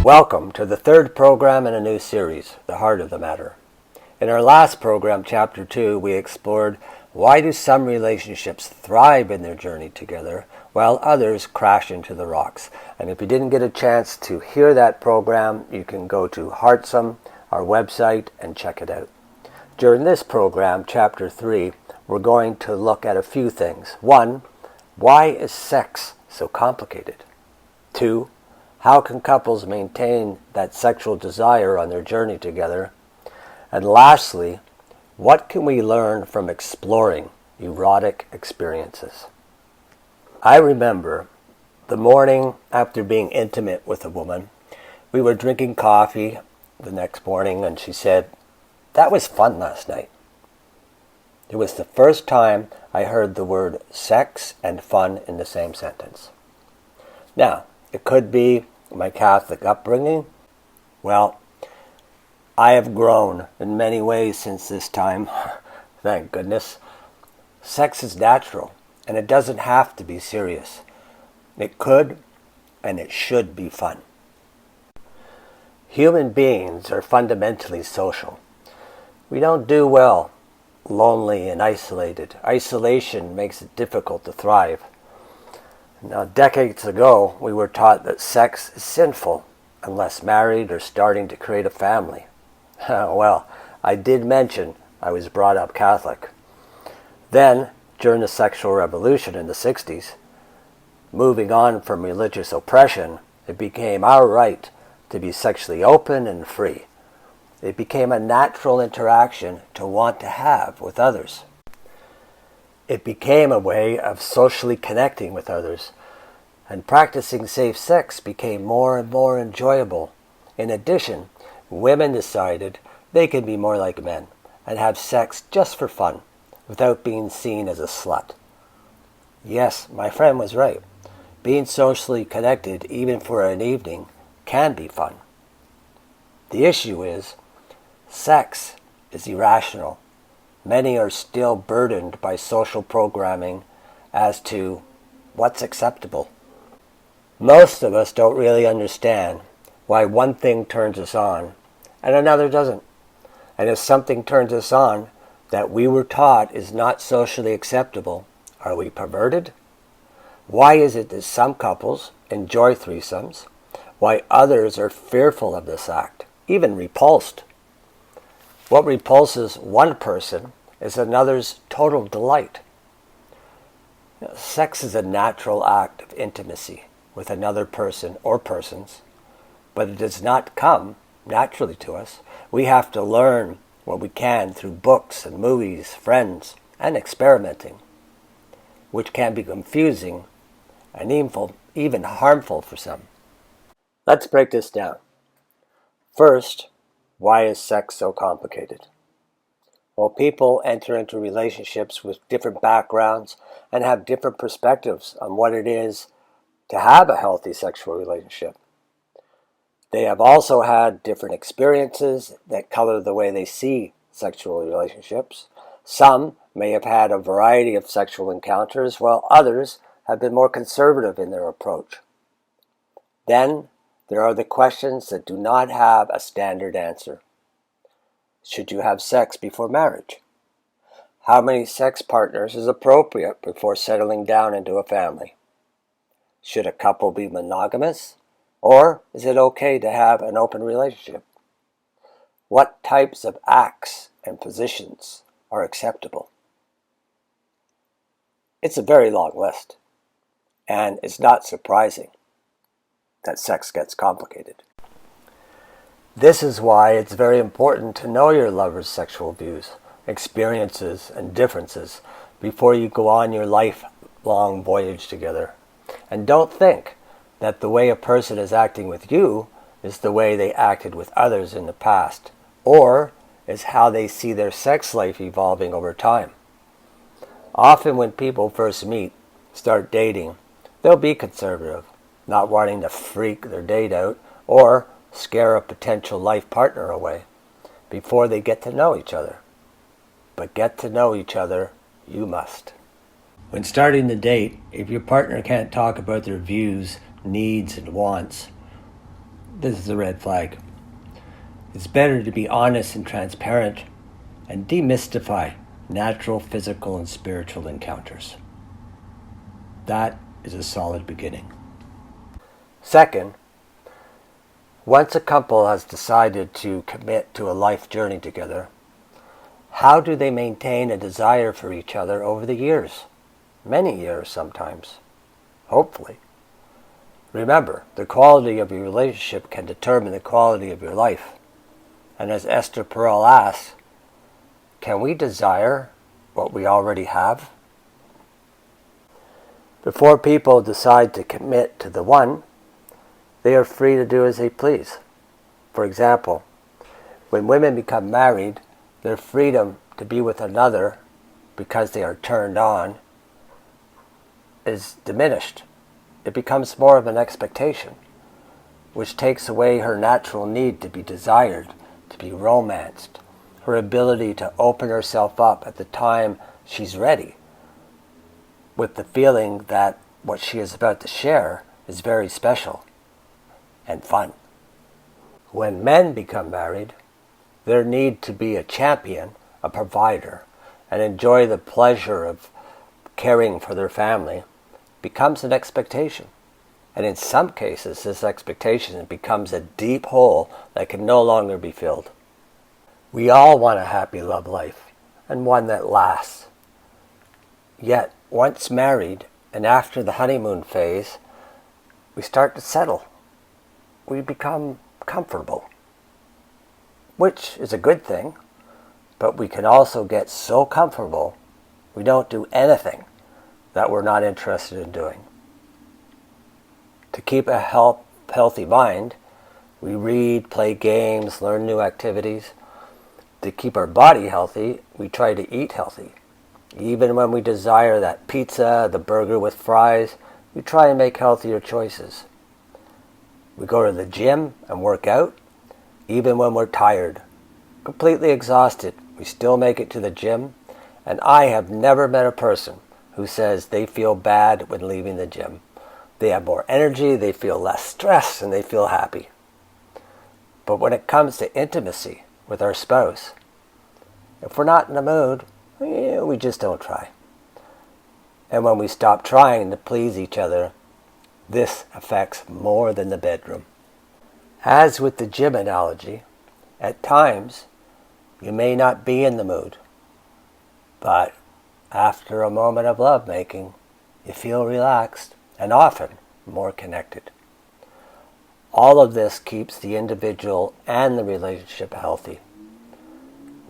Welcome to the third program in a new series, The Heart of the Matter. In our last program, Chapter 2, we explored why do some relationships thrive in their journey together while others crash into the rocks. And if you didn't get a chance to hear that program, you can go to Heartsome, our website, and check it out. During this program, Chapter 3, we're going to look at a few things. 1, why is sex so complicated? 2, how can couples maintain that sexual desire on their journey together? And lastly, what can we learn from exploring erotic experiences? I remember the morning after being intimate with a woman, we were drinking coffee the next morning and she said, "That was fun last night." It was the first time I heard the word sex and fun in the same sentence. Now, it could be my Catholic upbringing. Well, I have grown in many ways since this time, thank goodness. Sex is natural, and it doesn't have to be serious. It could, and it should be fun. Human beings are fundamentally social. We don't do well lonely and isolated. Isolation makes it difficult to thrive. Now, decades ago, we were taught that sex is sinful unless married or starting to create a family. Well, I did mention I was brought up Catholic. Then, during the sexual revolution in the 60s, moving on from religious oppression, it became our right to be sexually open and free. It became a natural interaction to want to have with others. It became a way of socially connecting with others, and practicing safe sex became more and more enjoyable. In addition, women decided they could be more like men and have sex just for fun, without being seen as a slut. Yes, my friend was right. Being socially connected, even for an evening, can be fun. The issue is, sex is irrational. Many are still burdened by social programming as to what's acceptable. Most of us don't really understand why one thing turns us on and another doesn't. And if something turns us on that we were taught is not socially acceptable, are we perverted? Why is it that some couples enjoy threesomes, while others are fearful of this act, even repulsed? What repulses one person is another's total delight. Sex is a natural act of intimacy with another person or persons, but it does not come naturally to us. We have to learn what we can through books and movies, friends, and experimenting, which can be confusing and even harmful for some. Let's break this down. First, why is sex so complicated? Well, people enter into relationships with different backgrounds and have different perspectives on what it is to have a healthy sexual relationship. They have also had different experiences that color the way they see sexual relationships. Some may have had a variety of sexual encounters, while others have been more conservative in their approach. Then, there are the questions that do not have a standard answer. Should you have sex before marriage? How many sex partners is appropriate before settling down into a family? Should a couple be monogamous? Or is it okay to have an open relationship? What types of acts and positions are acceptable? It's a very long list, and it's not surprising that sex gets complicated. This is why it's very important to know your lover's sexual views, experiences, and differences before you go on your lifelong voyage together. And don't think that the way a person is acting with you is the way they acted with others in the past, or is how they see their sex life evolving over time. Often when people first meet, start dating, they'll be conservative, not wanting to freak their date out or scare a potential life partner away before they get to know each other. But get to know each other you must. When starting the date, if your partner can't talk about their views, needs, and wants, This is a red flag. It's better to be honest and transparent and demystify natural, physical, and spiritual encounters. That is a solid beginning. Second, once a couple has decided to commit to a life journey together, how do they maintain a desire for each other over the years? Many years sometimes. Hopefully. Remember, the quality of your relationship can determine the quality of your life. And as Esther Perel asks, can we desire what we already have? Before people decide to commit to the one, they are free to do as they please. For example, when women become married, their freedom to be with another because they are turned on is diminished. It becomes more of an expectation, which takes away her natural need to be desired, to be romanced, her ability to open herself up at the time she's ready, with the feeling that what she is about to share is very special and fun. When men become married, their need to be a champion, a provider, and enjoy the pleasure of caring for their family becomes an expectation. And in some cases, this expectation becomes a deep hole that can no longer be filled. We all want a happy love life, and one that lasts. Yet, once married, and after the honeymoon phase, we start to settle. We become comfortable, which is a good thing, but we can also get so comfortable we don't do anything that we're not interested in doing. To keep a healthy mind, we read, play games, learn new activities. To keep our body healthy, we try to eat healthy. Even when we desire that pizza, the burger with fries, we try and make healthier choices. We go to the gym and work out, even when we're tired, completely exhausted. We still make it to the gym, and I have never met a person who says they feel bad when leaving the gym. They have more energy, they feel less stress, and they feel happy. But when it comes to intimacy with our spouse, if we're not in the mood, we just don't try. And when we stop trying to please each other, this affects more than the bedroom. As with the gym analogy, at times you may not be in the mood, but after a moment of lovemaking, you feel relaxed and often more connected. All of this keeps the individual and the relationship healthy.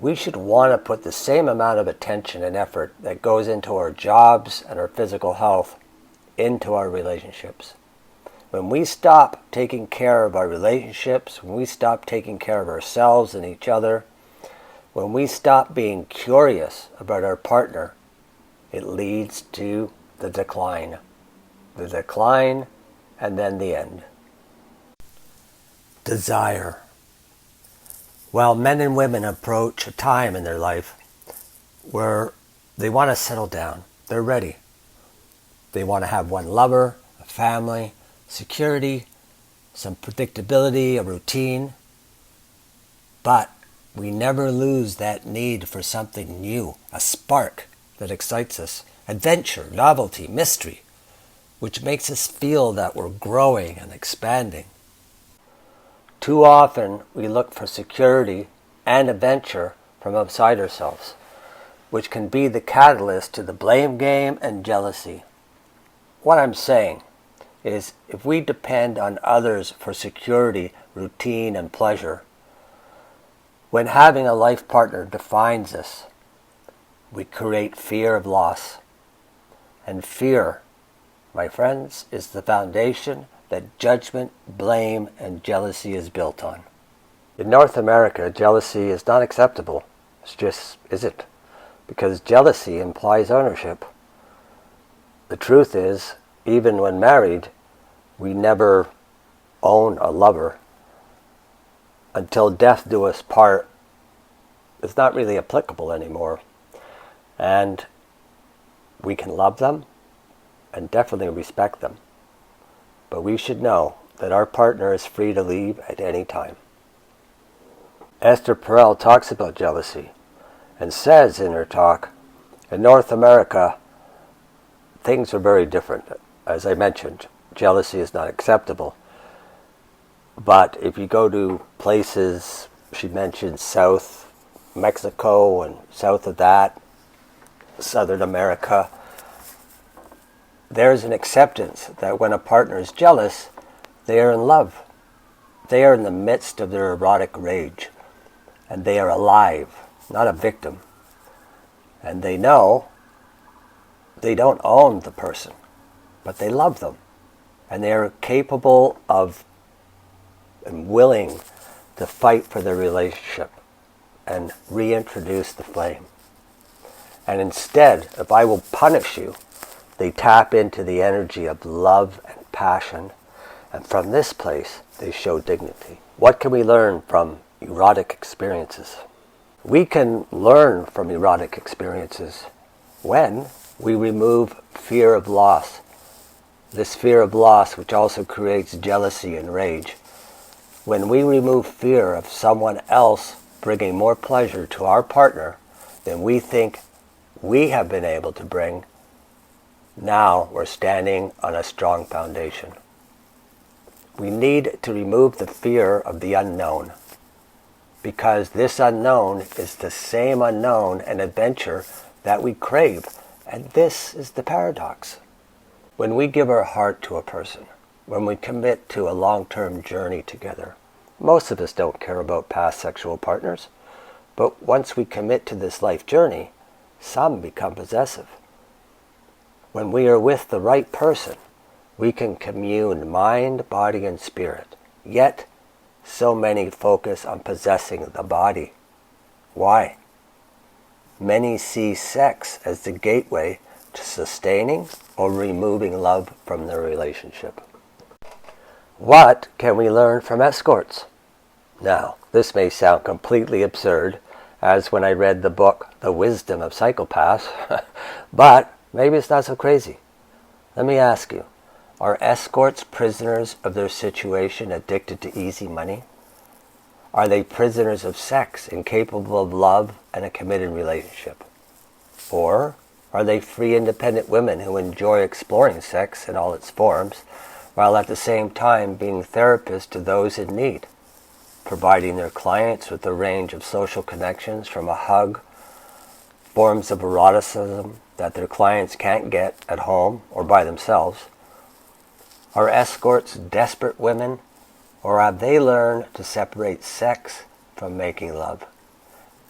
We should want to put the same amount of attention and effort that goes into our jobs and our physical health into our relationships. When we stop taking care of our relationships, when we stop taking care of ourselves and each other, when we stop being curious about our partner, it leads to the decline. The decline and then the end. Desire. While men and women approach a time in their life where they want to settle down, they're ready. They want to have one lover, a family, security, some predictability, a routine. But we never lose that need for something new, a spark that excites us, adventure, novelty, mystery, which makes us feel that we're growing and expanding. Too often we look for security and adventure from outside ourselves, which can be the catalyst to the blame game and jealousy. What I'm saying is, if we depend on others for security, routine, and pleasure, when having a life partner defines us, we create fear of loss. And fear, my friends, is the foundation that judgment, blame, and jealousy is built on. In North America, jealousy is not acceptable. It just isn't. Because jealousy implies ownership. The truth is, even when married, we never own a lover. Until death do us part, it's not really applicable anymore. And we can love them and definitely respect them. But we should know that our partner is free to leave at any time. Esther Perel talks about jealousy and says in her talk, in North America, things are very different. As I mentioned, jealousy is not acceptable. But if you go to places, she mentioned South Mexico and south of that, Southern America, there's an acceptance that when a partner is jealous, they are in love. They are in the midst of their erotic rage. And they are alive, not a victim. And they know they don't own the person, but they love them. And they are capable of and willing to fight for their relationship and reintroduce the flame. And instead, if I will punish you, they tap into the energy of love and passion. And from this place, they show dignity. What can we learn from erotic experiences? We can learn from erotic experiences when we remove fear of loss. This fear of loss, which also creates jealousy and rage. When we remove fear of someone else bringing more pleasure to our partner than we think we have been able to bring, now we're standing on a strong foundation. We need to remove the fear of the unknown, because this unknown is the same unknown and adventure that we crave. And this is the paradox. When we give our heart to a person, when we commit to a long-term journey together, most of us don't care about past sexual partners, but once we commit to this life journey, some become possessive. When we are with the right person, we can commune mind, body, and spirit. Yet, so many focus on possessing the body. Why? Many see sex as the gateway to sustaining or removing love from their relationship. What can we learn from escorts? Now, this may sound completely absurd, as when I read the book, The Wisdom of Psychopaths, but maybe it's not so crazy. Let me ask you, are escorts prisoners of their situation, addicted to easy money? Are they prisoners of sex, incapable of love and a committed relationship? Or are they free, independent women who enjoy exploring sex in all its forms, while at the same time being therapists to those in need, providing their clients with a range of social connections from a hug, forms of eroticism that their clients can't get at home or by themselves? Are escorts desperate women, or have they learned to separate sex from making love,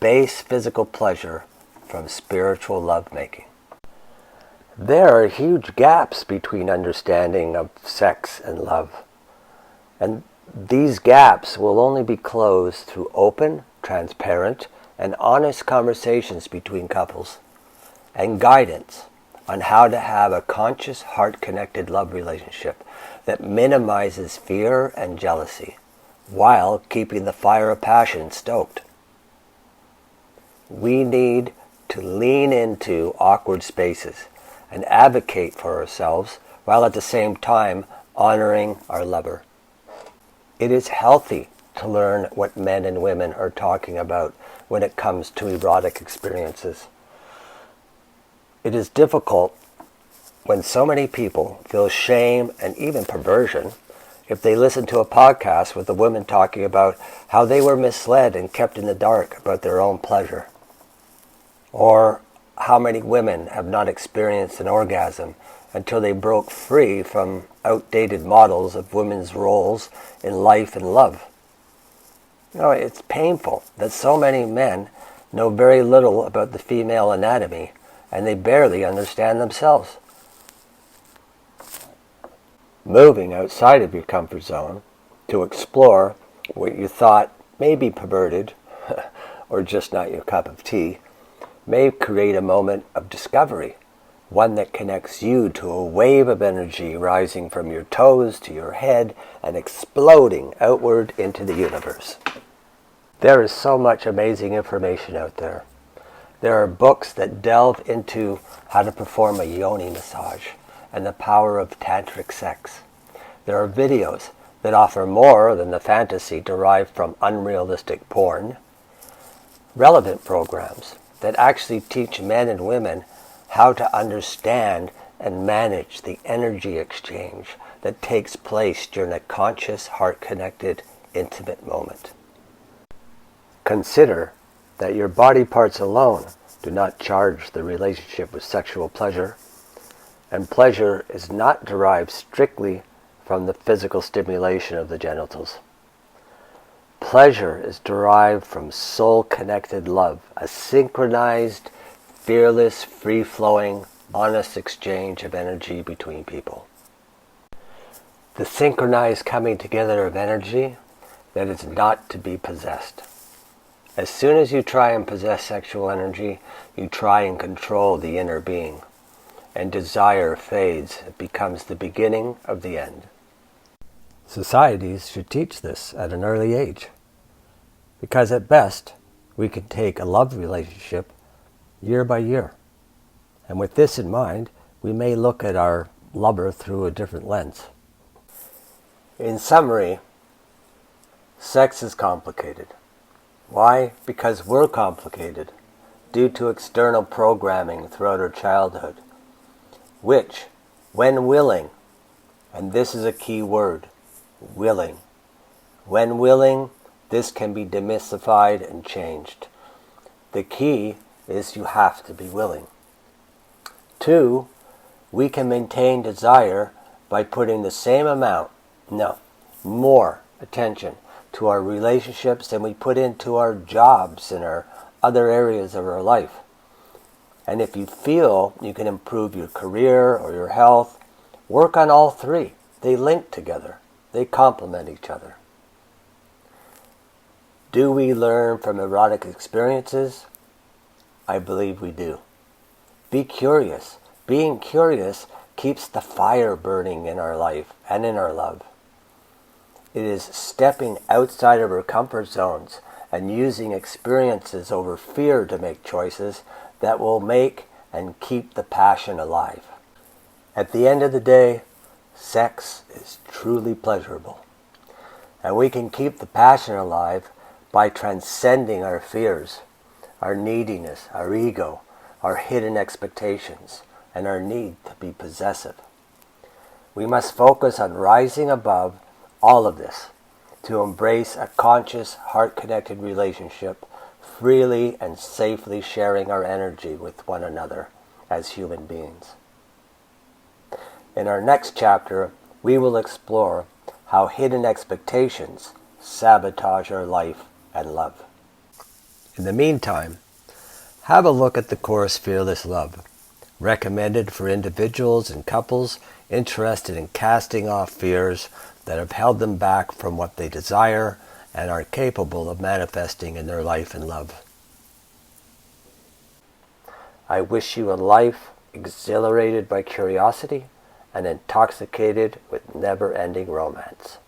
base physical pleasure from spiritual lovemaking? There are huge gaps between understanding of sex and love, and these gaps will only be closed through open, transparent, and honest conversations between couples, and guidance on how to have a conscious, heart-connected love relationship that minimizes fear and jealousy, while keeping the fire of passion stoked. We need to lean into awkward spaces and advocate for ourselves, while at the same time honoring our lover. It is healthy to learn what men and women are talking about when it comes to erotic experiences. It is difficult when so many people feel shame and even perversion if they listen to a podcast with a woman talking about how they were misled and kept in the dark about their own pleasure. Or how many women have not experienced an orgasm until they broke free from outdated models of women's roles in life and love. You know, it's painful that so many men know very little about the female anatomy, and they barely understand themselves. Moving outside of your comfort zone to explore what you thought may be perverted or just not your cup of tea may create a moment of discovery, one that connects you to a wave of energy rising from your toes to your head and exploding outward into the universe. There is so much amazing information out there. There are books that delve into how to perform a yoni massage and the power of tantric sex. There are videos that offer more than the fantasy derived from unrealistic porn, relevant programs that actually teach men and women how to understand and manage the energy exchange that takes place during a conscious, heart-connected, intimate moment. Consider that your body parts alone do not charge the relationship with sexual pleasure, and pleasure is not derived strictly from the physical stimulation of the genitals. Pleasure is derived from soul-connected love, a synchronized, fearless, free-flowing, honest exchange of energy between people. The synchronized coming together of energy that is not to be possessed. As soon as you try and possess sexual energy, you try and control the inner being, and desire fades. It becomes the beginning of the end. Societies should teach this at an early age, because at best, we can take a love relationship year by year. And with this in mind, we may look at our lover through a different lens. In summary, sex is complicated. Why? Because we're complicated, due to external programming throughout our childhood, which, when willing, and this is a key word, willing. When willing, this can be demystified and changed. The key is you have to be willing. 2, we can maintain desire by putting the same amount, more attention to our relationships than we put into our jobs and our other areas of our life. And if you feel you can improve your career or your health, work on all 3. They link together. They complement each other. Do we learn from erotic experiences? I believe we do. Be curious. Being curious keeps the fire burning in our life and in our love. It is stepping outside of our comfort zones and using experiences over fear to make choices that will make and keep the passion alive. At the end of the day, sex is truly pleasurable. And we can keep the passion alive by transcending our fears, our neediness, our ego, our hidden expectations, and our need to be possessive. We must focus on rising above all of this to embrace a conscious, heart-connected relationship, freely and safely sharing our energy with one another as human beings. In our next chapter, we will explore how hidden expectations sabotage our life and love. In the meantime, have a look at the course Fearless Love, recommended for individuals and couples interested in casting off fears that have held them back from what they desire and are capable of manifesting in their life and love. I wish you a life exhilarated by curiosity and intoxicated with never-ending romance.